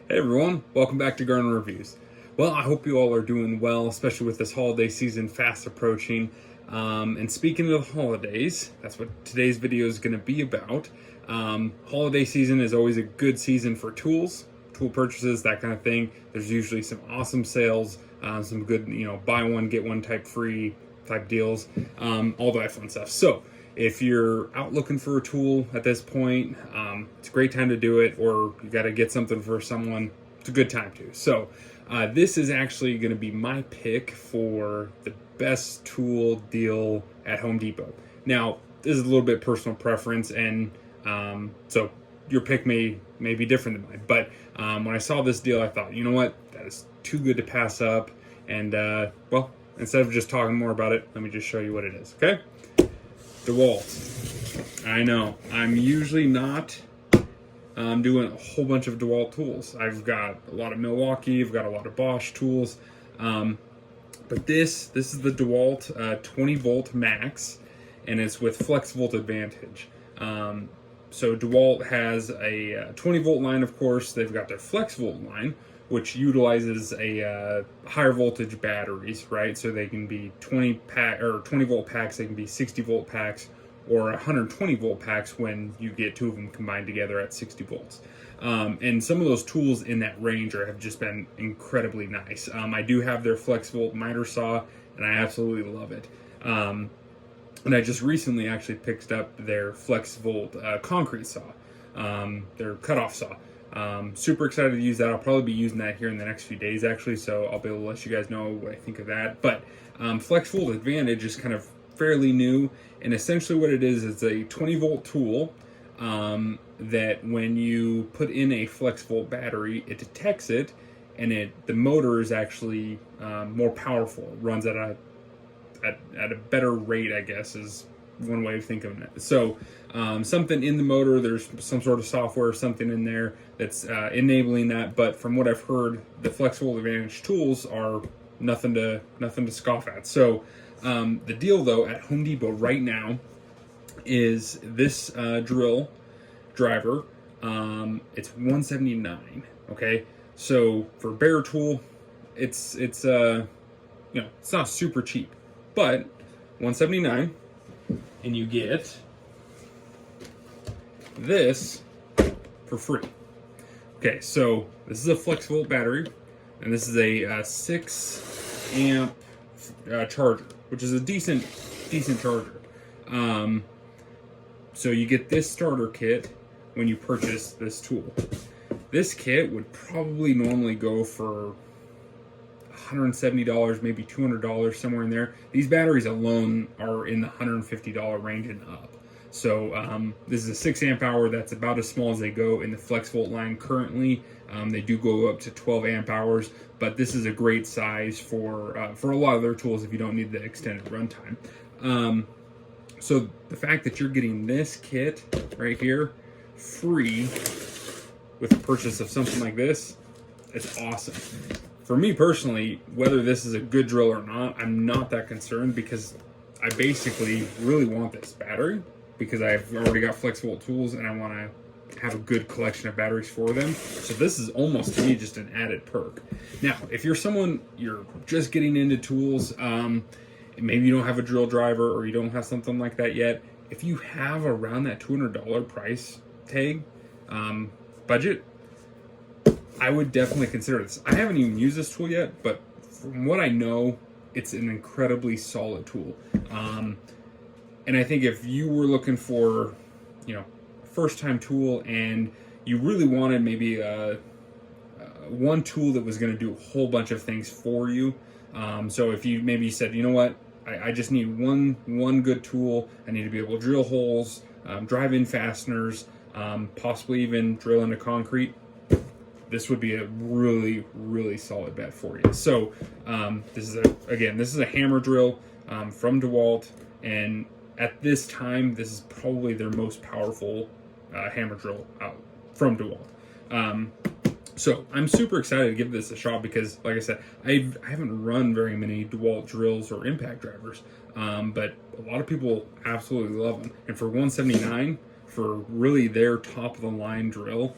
Hey everyone, welcome back to Garden Reviews. Well, I hope you all are doing well, especially with this holiday season fast approaching. And speaking of holidays, that's what today's video is going to be about. Holiday season is always a good season for tools, tool purchases, that kind of thing. There's usually some awesome sales, some good, buy one, get one type free type deals, all that fun stuff. So, if you're out looking for a tool at this point, it's a great time to do it, or you got to get something for someone, it's a good time to. So this is actually going to be my pick for the best tool deal at Home Depot. Now, this is a little bit personal preference, and so your pick may be different than mine. But when I saw this deal, I thought, you know what, that is too good to pass up. And well, instead of just talking more about it, let me just show you what it is, okay? Dewalt. I know, I'm usually not doing a whole bunch of Dewalt tools. I've got a lot of Milwaukee, I've got a lot of Bosch tools, but this is the Dewalt 20 volt max, and it's with flex volt advantage. So Dewalt has a 20 volt line, of course. They've got their flex volt line, which utilizes a higher voltage batteries, right? So they can be 20 volt packs, they can be 60 volt packs, or 120 volt packs when you get two of them combined together at 60 volts. And some of those tools in that range have just been incredibly nice. I do have their flex volt miter saw, and I absolutely love it. And I just recently actually picked up their flex volt concrete saw, their cutoff saw. Super excited to use that. I'll probably be using that here in the next few days, actually, so I'll be able to let you guys know what I think of that. But Flex Volt Advantage is kind of fairly new, and essentially what it is, it's a 20 volt tool that when you put in a flex volt battery, it detects it, and the motor is actually more powerful. It runs at a better rate, I guess, is one way of thinking of it. So something in the motor, there's some sort of software or something in there that's enabling that. But from what I've heard, the Flex Volt Advantage tools are nothing to scoff at. So the deal though at Home Depot right now is this drill driver. It's $179. Okay, so for a bare tool, it's it's not super cheap, but $179. And you get this for free. Okay, so this is a flex volt battery, and this is a 6 amp charger, which is a decent charger. So you get this starter kit when you purchase this tool. This kit would probably normally go for $170, maybe $200, somewhere in there. These batteries alone are in the $150 range and up. So this is a 6 amp hour. That's about as small as they go in the Flex Volt line currently. They do go up to 12 amp hours, but this is a great size for a lot of their tools if you don't need the extended runtime. So the fact that you're getting this kit right here free with the purchase of something like this, it's awesome. For me personally, whether this is a good drill or not, I'm not that concerned, because I basically really want this battery because I've already got Flex Volt tools and I want to have a good collection of batteries for them. So this is almost, to me, just an added perk. Now, if you're you're just getting into tools, maybe you don't have a drill driver or you don't have something like that yet, if you have around that $200 price tag budget, I would definitely consider this. I haven't even used this tool yet, but from what I know, it's an incredibly solid tool. And I think if you were looking for, a first-time tool and you really wanted maybe one tool that was going to do a whole bunch of things for you, so if you maybe said, you know what, I just need one good tool. I need to be able to drill holes, drive in fasteners, possibly even drill into concrete. This would be a really, really solid bet for you. So this is a hammer drill from Dewalt, and at this time, this is probably their most powerful hammer drill out from Dewalt. So I'm super excited to give this a shot because, like I said, I haven't run very many Dewalt drills or impact drivers, but a lot of people absolutely love them. And for $179, for really their top of the line drill,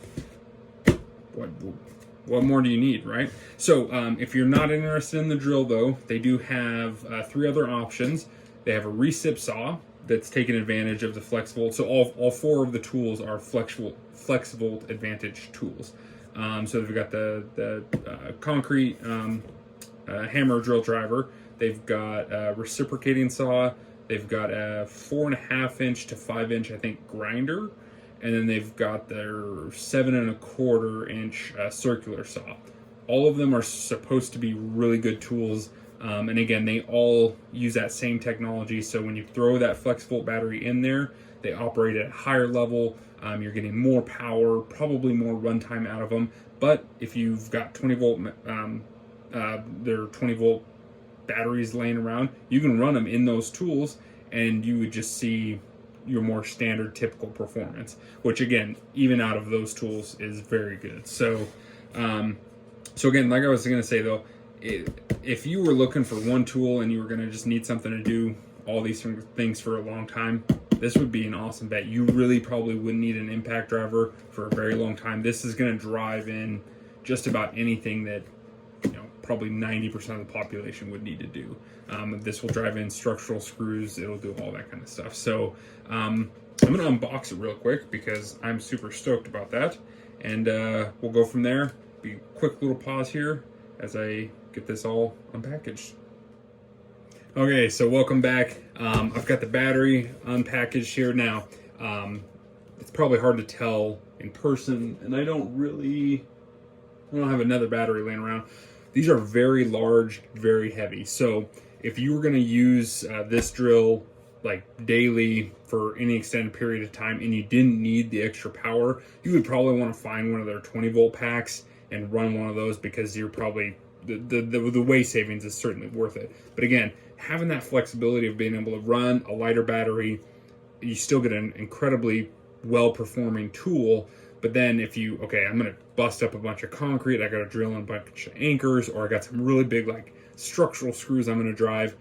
what more do you need, right? So if you're not interested in the drill, though, they do have 3 other options. They have a recip saw that's taking advantage of the FlexVolt. So all 4 of the tools are FlexVolt Advantage tools. So they've got the concrete hammer drill driver. They've got a reciprocating saw. They've got a 4.5 inch to 5 inch, I think, grinder. And then they've got their 7.25 inch circular saw. All of them are supposed to be really good tools. And again, they all use that same technology. So when you throw that FlexVolt battery in there, they operate at a higher level. You're getting more power, probably more runtime out of them. But if you've got 20 volt, their 20 volt batteries laying around, you can run them in those tools, and you would just see your more standard typical performance, which again, even out of those tools, is very good. So so again, like I was going to say though, if you were looking for one tool and you were going to just need something to do all these things for a long time, this would be an awesome bet. You really probably wouldn't need an impact driver for a very long time. This is going to drive in just about anything that, you know, probably 90% of the population would need to do. This will drive in structural screws. It'll do all that kind of stuff. So I'm going to unbox it real quick because I'm super stoked about that. And we'll go from there. Be a quick little pause here as I get this all unpackaged. Okay, so welcome back. I've got the battery unpackaged here now. It's probably hard to tell in person, and I don't have another battery laying around. These are very large, very heavy. So if you were going to use this drill like daily for any extended period of time and you didn't need the extra power, you would probably want to find one of their 20 volt packs and run one of those, because you're probably the weight savings is certainly worth it. But again, having that flexibility of being able to run a lighter battery, you still get an incredibly well-performing tool. But then if you, okay, I'm going to bust up a bunch of concrete, I got to drill in a bunch of anchors, or I got some really big like structural screws I'm going to drive,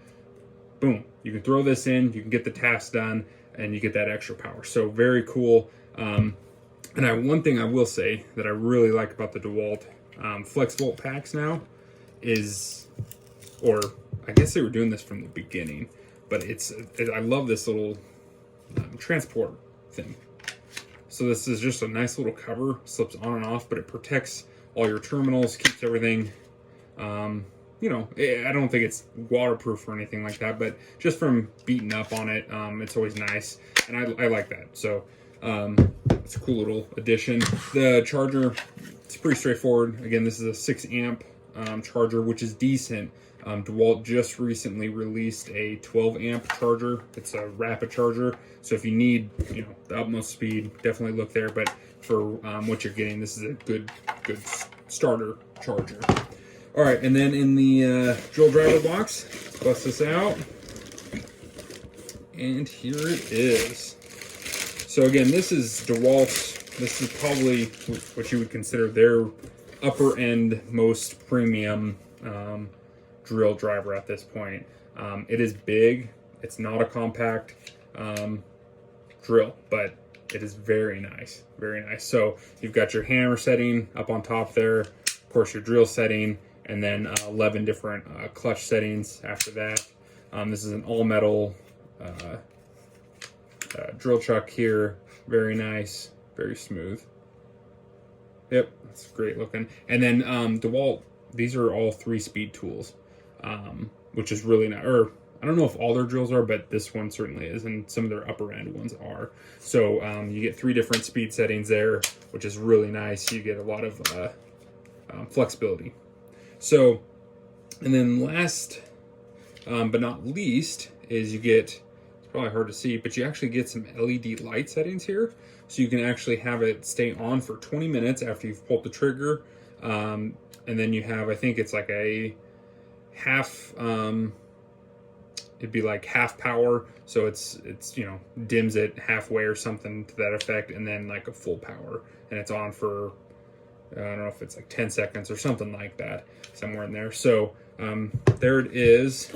boom, you can throw this in, you can get the task done, and you get that extra power. So very cool. And one thing I will say that I really like about the Dewalt FlexVolt packs now is, or I guess they were doing this from the beginning, but I love this little transport thing. So this is just a nice little cover, slips on and off, but it protects all your terminals, keeps everything, you know, I don't think it's waterproof or anything like that, but just from beating up on it, it's always nice, and I like that. So it's a cool little addition. The charger, it's pretty straightforward. Again, this is a 6 amp charger, which is decent. Dewalt just recently released a 12 amp charger. It's a rapid charger, so if you need, you know, the utmost speed, definitely look there. But for what you're getting, this is a good starter charger. All right, and then in the drill driver box, bust this out, and here it is. So again, this is DeWalt's. This is probably what you would consider their upper end, most premium drill driver at this point. It is big. It's not a compact drill, but it is very nice, very nice. So you've got your hammer setting up on top there, of course your drill setting, and then 11 different clutch settings after that. This is an all metal drill chuck here. Very nice, very smooth. Yep, that's great looking. And then DeWalt, these are all 3-speed tools, which is really nice. Or I don't know if all their drills are, but this one certainly is, and some of their upper end ones are. So you get 3 different speed settings there, which is really nice. You get a lot of flexibility. So, and then last but not least is you get, it's probably hard to see, but you actually get some LED light settings here. So you can actually have it stay on for 20 minutes after you've pulled the trigger. And then you have, I think it's like a half, it'd be like half power. So it's, you know, dims it halfway or something to that effect. And then like a full power, and it's on for, I don't know if it's like 10 seconds or something like that, somewhere in there. So there it is.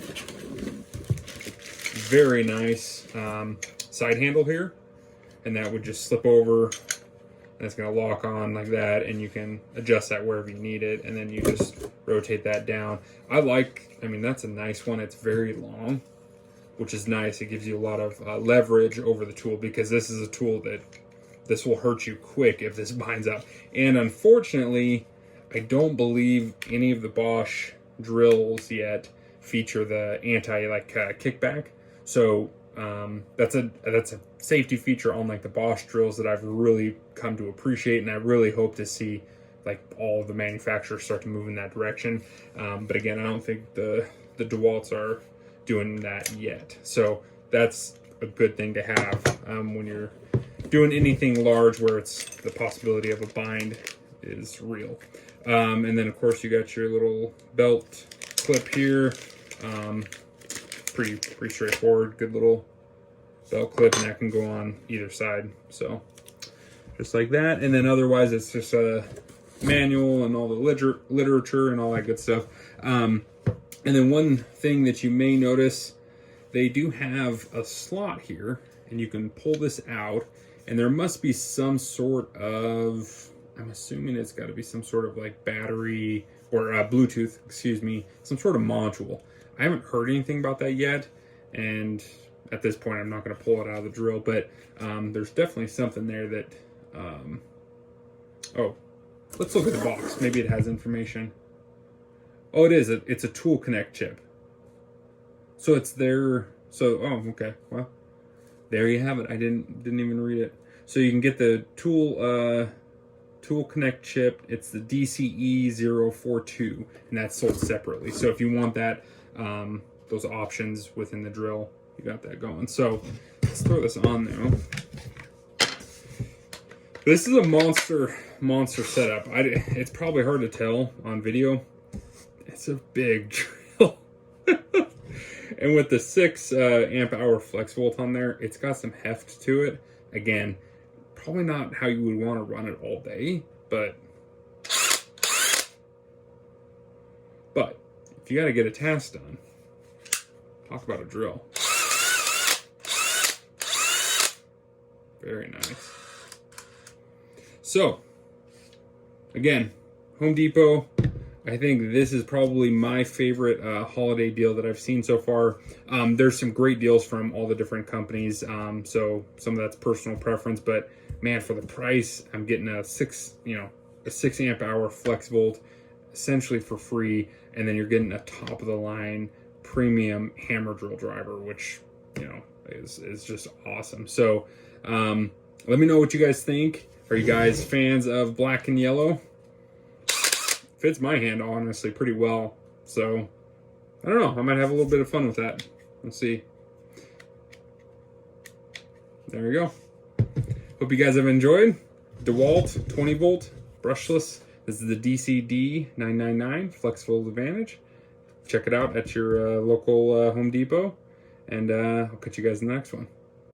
Very nice side handle here. And that would just slip over and it's going to lock on like that, and you can adjust that wherever you need it, and then you just rotate that down. I mean, that's a nice one. It's very long, which is nice. It gives you a lot of leverage over the tool, because this is a tool that this will hurt you quick if this binds up. And unfortunately, I don't believe any of the Bosch drills yet feature the kickback. So that's a safety feature on like the Bosch drills that I've really come to appreciate, and I really hope to see like all of the manufacturers start to move in that direction. But again, I don't think the Dewalts are doing that yet. So that's a good thing to have when you're doing anything large where it's the possibility of a bind is real. And then of course you got your little belt clip here. Pretty straightforward, good little belt clip, and that can go on either side. So just like that. And then otherwise it's just a manual and all the literature and all that good stuff. And then one thing that you may notice, they do have a slot here, and you can pull this out, and there must be some sort of, I'm assuming it's got to be some sort of like battery or Bluetooth, excuse me, some sort of module. I haven't heard anything about that yet, and at this point I'm not going to pull it out of the drill, but there's definitely something there that, oh, let's look at the box. Maybe it has information. Oh, it is. It's a Tool Connect chip. So it's there. So, oh, okay. Well, there you have it. I didn't even read it. So you can get the Tool Connect chip. It's the DCE042, and that's sold separately. So if you want that, those options within the drill, you got that going. So let's throw this on now. This is a monster setup. It's probably hard to tell on video. It's a big drill. And with the 6 amp hour flex volt on there, it's got some heft to it. Again, probably not how you would want to run it all day, but if you got to get a task done, talk about a drill. Very nice. So, again, Home Depot. I think this is probably my favorite holiday deal that I've seen so far. There's some great deals from all the different companies, so some of that's personal preference, but man, for the price, I'm getting a 6 amp hour flex volt essentially for free, and then you're getting a top of the line premium hammer drill driver, which is just awesome. So let me know what you guys think. Are you guys fans of black and yellow? Fits my hand honestly pretty well, so I don't know, I might have a little bit of fun with that. Let's see. There we go. Hope you guys have enjoyed. Dewalt 20 volt brushless. This is the DCD999 Flex Volt Advantage. Check it out at your local Home Depot, and I'll catch you guys in the next one.